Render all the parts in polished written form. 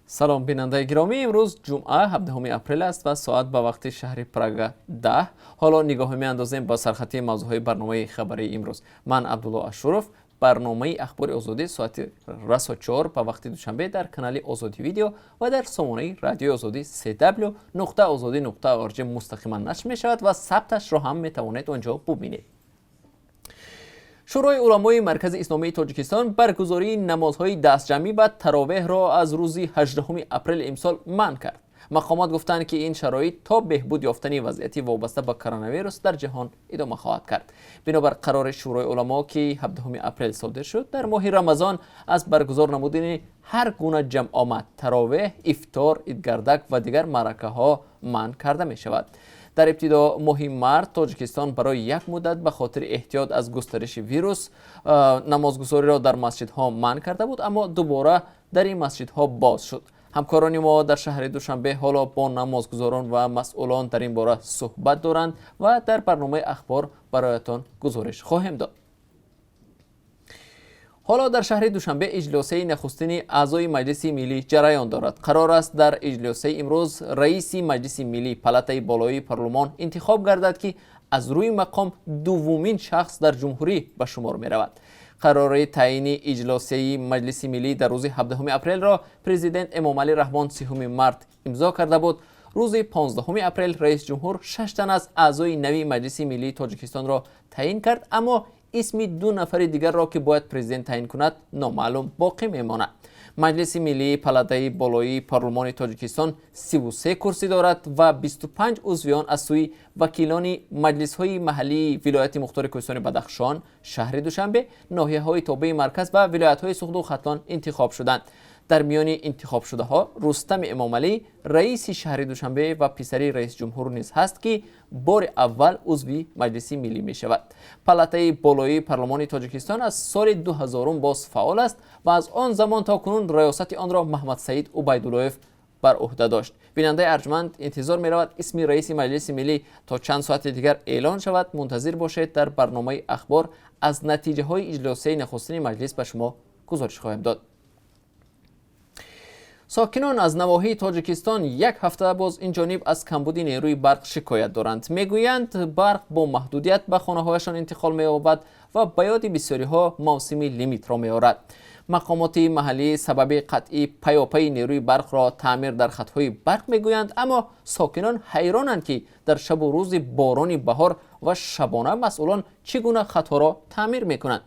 سلام بیننده گرامی، امروز جمعه 17 اپریل است و ساعت به وقت شهر پراگ 10. حالا نگاه می‌اندازیم با سرخطی موضوعهای برنامه خبری امروز. من عبدالله اشرف. برنامه اخبار آزادی ساعت رس و 4 به وقت دوشنبه در کانال آزادی ویدیو و در سامانه رادیو آزادی www.azadi.org مستقیما نشر می شود و ثبتش را هم می توانید آنجا ببینید. شورای علمای مرکز اسلامی تاجیکستان برگزاری نمازهای دستجمعی و تراویح را از روز 18 اپریل امسال منع کرد. مقامات گفتند که این شرایط تا بهبود یافتن وضعیت وابسته به کرونا ویروس در جهان ادامه خواهد کرد. بنابر قرار شورای علما که 17 اپریل صادر شد، در ماه رمضان از برگزار نمودن هر گونه جمع آمد، تراویح، افطار، عیدگردک و دیگر معرکه ها منع کرده می شود. در ابتدا ماه مارس تاجیکستان برای یک مدت به خاطر احتیاط از گسترش ویروس نمازگزاری را در مسجدها منع کرده بود، اما دوباره در این مسجدها باز شد. همکاران ما در شهر دوشنبه حالا با نمازگزاران و مسئولان در این باره صحبت دارند و در برنامه اخبار برایتان گزارش خواهیم داد. حالا در شهر دوشنبه اجلاس نخستین اعضای مجلس ملی جریان دارد. قرار است در اجلاس امروز رئیس مجلس ملی پالاتای بالای پارلمان انتخاب گردد که از روی مقام دومین شخص در جمهوری به شمار می رود. قرار تعیین اجلاس مجلس ملی در روز 17 اپریل را پرزیدنت امام علی رحمان 3 مارس امضا کرده بود. روز 15 اپریل رئیس جمهور 6 تن از اعضای نوی مجلس ملی تاجیکستان را تعیین کرد، اما اسم 2 نفر دیگر را که باید پرزیدنت تعیین کند نامعلوم باقی میماند. مجلس ملی پالاتای بالای پارلمان تاجیکستان 33 کرسی دارد و 25 عضویان از سوی وکیلان مجلس های محلی ولایت مختار کوهستان بدخشان، شهر دوشنبه، ناحیه های تابع مرکز و ولایت های سوخت و ختلان انتخاب شدند. در میان انتخاب شده ها رستم امام علی رئیس شهر دوشنبه و پسری رئیس جمهور نیز هست که بار اول عضوی مجلس ملی می شود. پالاتای بالای پارلمان تاجیکستان از سال 2000 باز فعال است و از آن زمان تا کنون ریاست آن را محمد سعید عبیداللهیف بر عهده داشت. بیننده ارجمند، انتظار می رود اسم رئیس مجلس ملی تا چند ساعت دیگر اعلان شود. منتظر باشید. در برنامه اخبار از نتیجه های اجلاس نخستین مجلس به شما گزارش خواهیم داد. ساکنان از نواحی تاجیکستان یک هفته باز این جانب از کمبود نیروی برق شکایت دارند. میگویند برق با محدودیت به خانه‌هایشان انتقال می‌یابد و به یاد بسیاری‌ها موسمی لیمیت را می‌آورد. مقامات محلی سبب قطعی پیاپی نیروی برق را تعمیر در خط‌های برق میگویند، اما ساکنان حیرانند که در شب و روز باران بهار و شبانه مسئولان چگونه خط‌ها را تعمیر می‌کنند.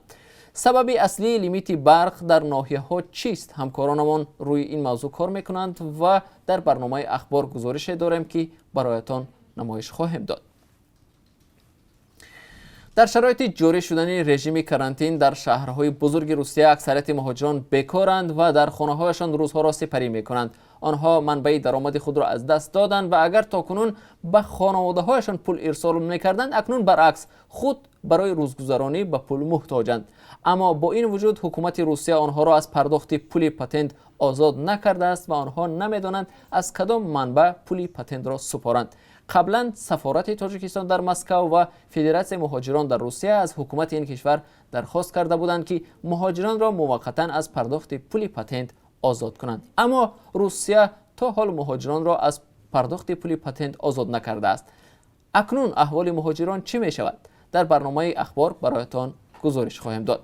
سبب اصلی لیمیت برق در ناحیه ها چیست؟ همکارانمان روی این موضوع کار میکنند و در برنامه اخبار گزارش داریم که برایتان نمایش خواهیم داد. در شرایط جاری شدن رژیم کرانتین در شهرهای بزرگ روسیه اکثریت مهاجران بیکارند و در خانه‌هایشان روزها را سپری میکنند. آنها منبع درآمد خود را از دست دادند و اگر تاکنون به خانواده‌هایشان پول ارسال می‌کردند، اکنون برعکس خود برای روزگذرانی به پول محتاجند. اما با این وجود حکومت روسیه آنها را از پرداخت پول پاتنت آزاد نکرده است و آنها نمی‌دانند از کدام منبع پول پاتنت را سپارند. قبلا سفارت تاجیکستان در مسکو و فدراسیون مهاجران در روسیه از حکومت این کشور درخواست کرده بودند که مهاجران را موقتا از پرداخت پول پاتنت آزاد کنند، اما روسیه تا حال مهاجران را از پرداخت پول پاتنت آزاد نکرده است. اکنون احوال مهاجران چی می شود؟ در برنامه اخبار برایتان گزارش خواهیم داد.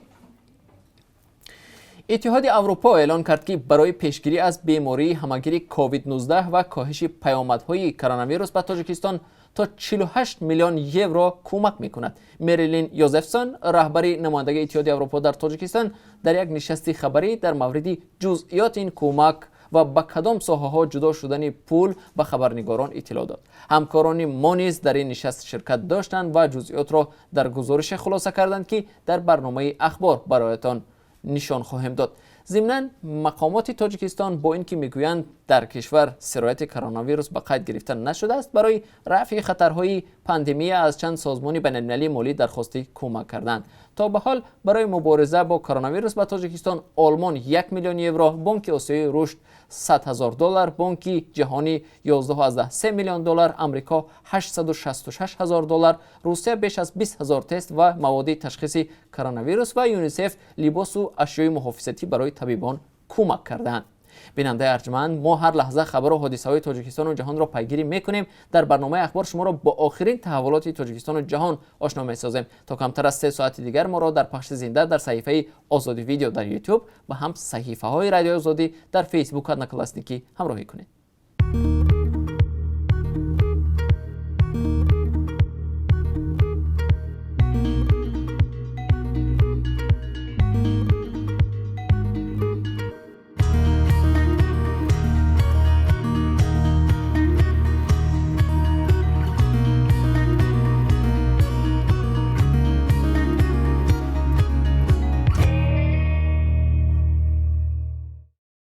اتحاد اروپا اعلان کرد که برای پیشگیری از بیماری همگیر کووید 19 و کاهش پیامدهای کرونا ویروس به تاجیکستان تا 48 میلیون یورو کمک میکند. مریلین یوزفسون، رهبر نمایندگی اتحاد اروپا در تاجیکستان، در یک نشست خبری در مورد جزئیات این کمک و به کدام ساحه‌ها جدا شدن پول به خبرنگاران اطلاع داد. همکاران ما نیز در این نشست شرکت داشتند و جزئیات را در گزارش خلاصه کردند که در برنامه اخبار برایتان نشان خواهیم داد. ضمناً مقامات تاجیکستان با اینکه میگویند در کشور سرایت کرونا ویروس به قید گرفته نشده است، برای رفع خطرهای پاندمی از چند سازمان بین‌المللی مالی درخواست کمک کردند. تا به حال برای مبارزه با کرونا ویروس به تاجیکستان آلمان 1 میلیون یورو، بانک آسیای رشد $100,000، بانک جهانی 11.3 میلیون دلار، آمریکا $866,000، روسیه بیش از 20,000 تست و مواد تشخیص کرونا ویروس و یونیسف لباس و اشیاء محافظتی برای طبیبان کمک کردند. بیننده ارجمند، ما هر لحظه خبر و حادثه های تاجیکستان و جهان را پیگیری میکنیم. در برنامه اخبار شما را با آخرین تحولات تاجیکستان و جهان آشنا میسازیم. تا کمتر از 3 ساعت دیگر ما را در پخش زنده در صحیفه آزادی ویدیو در یوتیوب و هم صحیفه های رادیو آزادی در فیسبوک نکلاسنیکی همراهی کنید.